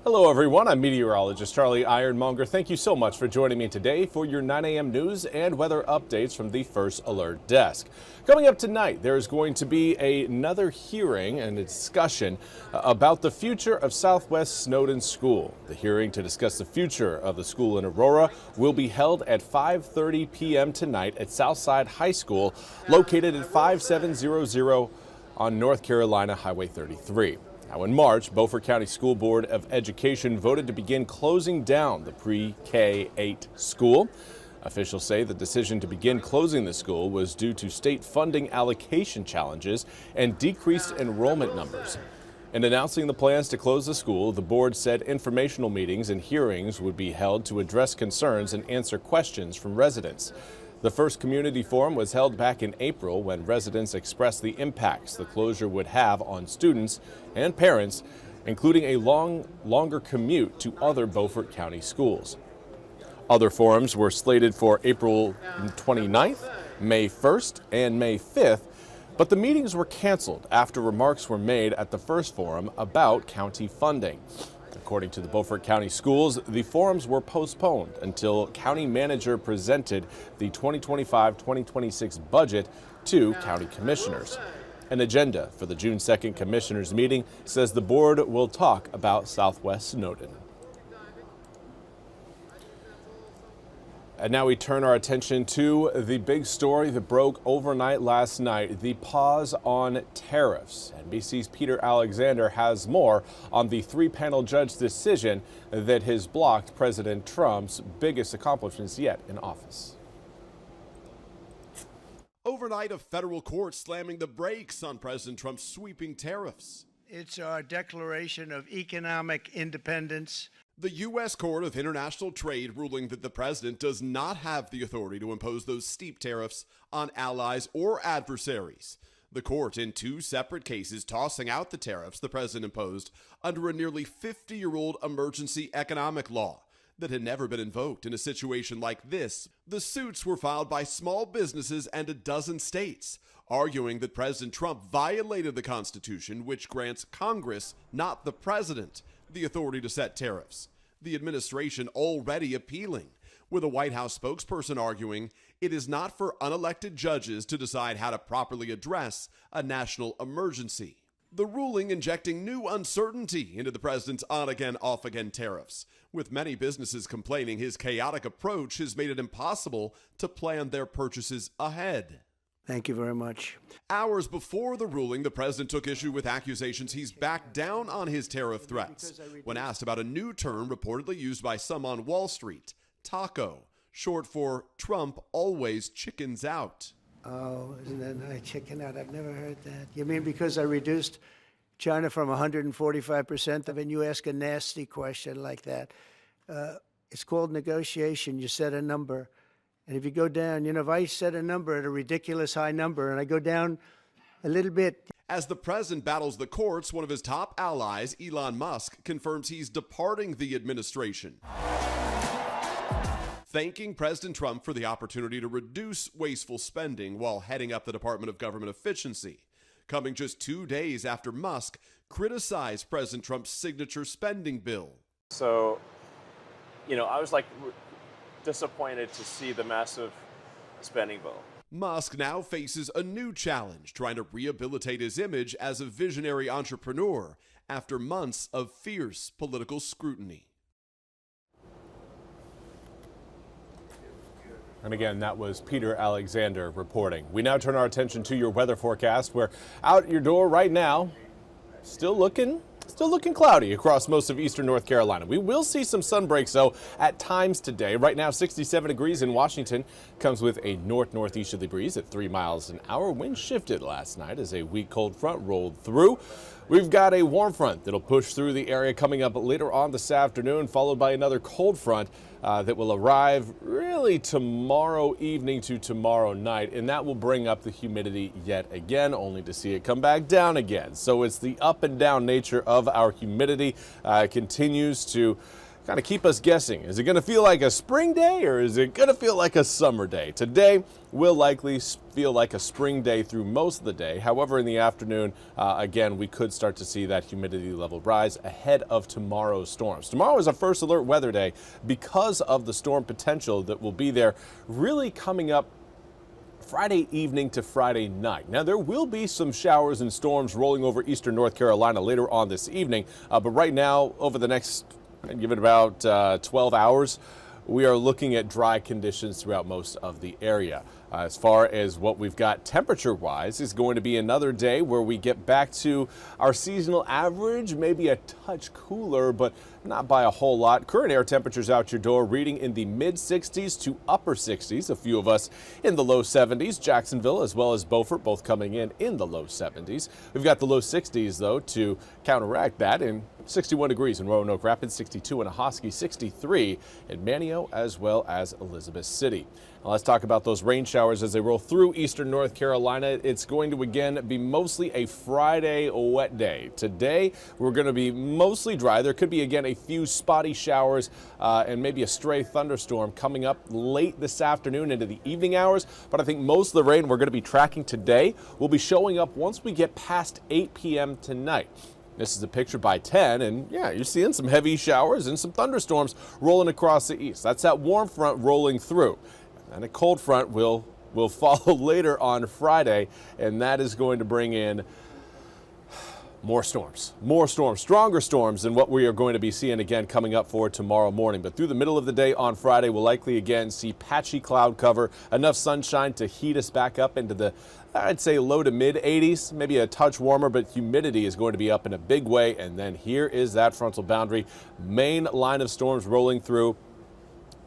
Hello everyone, I'm meteorologist Charlie Ironmonger. Thank you so much for joining me today for your 9 a.m. news and weather updates from the First Alert Desk. Coming up tonight, there's going to be another hearing and a discussion about the future of Southwest Snowden School. The hearing to discuss the future of the school in Aurora will be held at 5:30 p.m. tonight at Southside High School, located at 5700 on North Carolina Highway 33. Now, in March, Beaufort County School Board of Education voted to begin closing down the pre-K-8 school. Officials say the decision to begin closing the school was due to state funding allocation challenges and decreased enrollment numbers. In announcing the plans to close the school, the board said informational meetings and hearings would be held to address concerns and answer questions from residents. The first community forum was held back in April when residents expressed the impacts the closure would have on students and parents, including a longer commute to other Beaufort County schools. Other forums were slated for April 29th, May 1st, and May 5th, but the meetings were canceled after remarks were made at the first forum about county funding. According to the Beaufort County Schools, the forums were postponed until county manager presented the 2025-2026 budget to county commissioners. An agenda for the June 2nd commissioners meeting says the board will talk about Southwest Snowden. And now we turn our attention to the big story that broke overnight last night, the pause on tariffs. NBC's Peter Alexander has more on the three-panel judge decision that has blocked President Trump's biggest accomplishments yet in office. Overnight, a federal court slamming the brakes on President Trump's sweeping tariffs. It's our declaration of economic independence. The U.S. Court of International Trade ruling that the president does not have the authority to impose those steep tariffs on allies or adversaries. The court, in two separate cases, tossing out the tariffs the president imposed under a nearly 50-year-old emergency economic law that had never been invoked in a situation like this. The suits were filed by small businesses and a dozen states, arguing that President Trump violated the Constitution, which grants Congress, not the president, the authority to set tariffs. The administration already appealing, with a White House spokesperson arguing it is not for unelected judges to decide how to properly address a national emergency. The ruling injecting new uncertainty into the president's on-again, off-again tariffs, with many businesses complaining his chaotic approach has made it impossible to plan their purchases ahead. Thank you very much. Hours before the ruling, the president took issue with accusations he's backed down on his tariff threats when asked about a new term reportedly used by some on Wall Street, taco, short for Trump always chickens out. Oh, isn't that nice? Chicken out. I've never heard that. You mean because I reduced China from 145%? When you ask a nasty question like that, it's called negotiation. You set a number. And if you go down, if I set a number at a ridiculous high number and I go down a little bit. As the president battles the courts, one of his top allies, Elon Musk, confirms he's departing the administration, thanking President Trump for the opportunity to reduce wasteful spending while heading up the Department of Government Efficiency, coming just 2 days after Musk criticized President Trump's signature spending bill. So, I was disappointed to see the massive spending bill. Musk now faces a new challenge, trying to rehabilitate his image as a visionary entrepreneur after months of fierce political scrutiny. And again, that was Peter Alexander reporting. We now turn our attention to your weather forecast. We're out your door right now, still looking cloudy across most of eastern North Carolina. We will see some sun breaks, though, at times today. Right now, 67 degrees in Washington, comes with a north-northeasterly breeze at 3 miles an hour. Wind shifted last night as a weak cold front rolled through. We've got a warm front that'll push through the area coming up later on this afternoon, followed by another cold front that will arrive really tomorrow evening to tomorrow night, and that will bring up the humidity yet again, only to see it come back down again. So it's the up and down nature of our humidity continues to kind of keep us guessing. Is it going to feel like a spring day or is it going to feel like a summer day? Today will likely feel like a spring day through most of the day. However, in the afternoon, again, we could start to see that humidity level rise ahead of tomorrow's storms. Tomorrow is a first alert weather day because of the storm potential that will be there really coming up Friday evening to Friday night. Now, there will be some showers and storms rolling over eastern North Carolina later on this evening, but right now, over the next, I'd give it about 12 hours, we are looking at dry conditions throughout most of the area. As far as what we've got temperature-wise, is going to be another day where we get back to our seasonal average, maybe a touch cooler, but not by a whole lot. Current air temperatures out your door reading in the mid-60s to upper 60s. A few of us in the low 70s. Jacksonville as well as Beaufort both coming in the low 70s. We've got the low 60s, though, to counteract that, in 61 degrees in Roanoke Rapids, 62 in Ahoskie, 63 in Manio, as well as Elizabeth City. Now let's talk about those rain showers as they roll through eastern North Carolina. It's going to again be mostly a Friday wet day. Today we're going to be mostly dry. There could be again a few spotty showers and maybe a stray thunderstorm coming up late this afternoon into the evening hours. But I think most of the rain we're going to be tracking today will be showing up once we get past 8 p.m. tonight. This is a picture by 10, and yeah, you're seeing some heavy showers and some thunderstorms rolling across the east. That's that warm front rolling through. And a cold front will follow later on Friday, and that is going to bring in more storms, stronger storms than what we are going to be seeing again coming up for tomorrow morning. But through the middle of the day on Friday, we'll likely again see patchy cloud cover, enough sunshine to heat us back up into the, I'd say, low to mid 80s, maybe a touch warmer, but humidity is going to be up in a big way. And then here is that frontal boundary, main line of storms rolling through.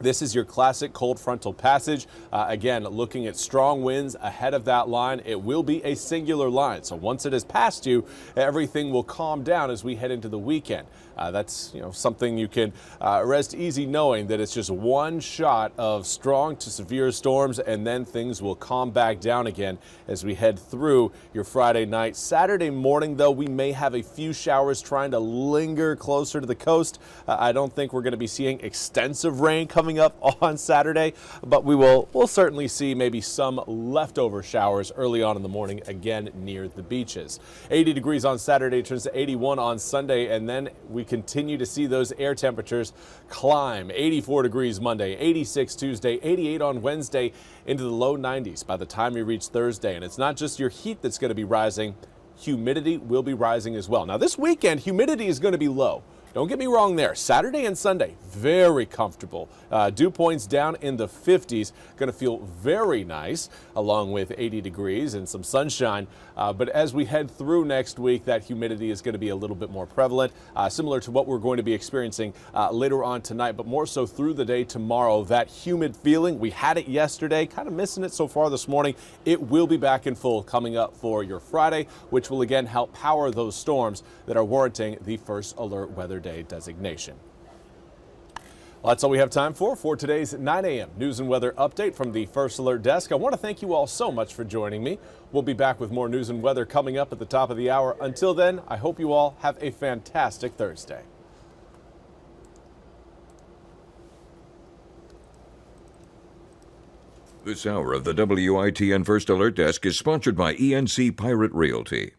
This is your classic cold frontal passage. Again, looking at strong winds ahead of that line. It will be a singular line. So once it has passed you, everything will calm down as we head into the weekend. That's something you can rest easy knowing that it's just one shot of strong to severe storms, and then things will calm back down again as we head through your Friday night. Saturday morning, though, we may have a few showers trying to linger closer to the coast. I don't think we're going to be seeing extensive rain coming up on Saturday, but we'll certainly see maybe some leftover showers early on in the morning again near the beaches. 80 degrees on Saturday turns to 81 on Sunday, and then we continue to see those air temperatures climb. 84 degrees Monday, 86 Tuesday, 88 on Wednesday, into the low 90s by the time we reach Thursday. And it's not just your heat that's going to be rising, humidity will be rising as well. Now this weekend, humidity is going to be low. Don't get me wrong there. Saturday and Sunday, very comfortable. Dew points down in the 50s. Going to feel very nice along with 80 degrees and some sunshine. But as we head through next week, that humidity is going to be a little bit more prevalent, similar to what we're going to be experiencing later on tonight, but more so through the day tomorrow. That humid feeling, we had it yesterday, kind of missing it so far this morning. It will be back in full coming up for your Friday, which will again help power those storms that are warranting the first alert weather day designation. Well, that's all we have time for today's 9 a.m. news and weather update from the First Alert Desk. I want to thank you all so much for joining me. We'll be back with more news and weather coming up at the top of the hour. Until then, I hope you all have a fantastic Thursday. This hour of the WITN First Alert Desk is sponsored by ENC Pirate Realty.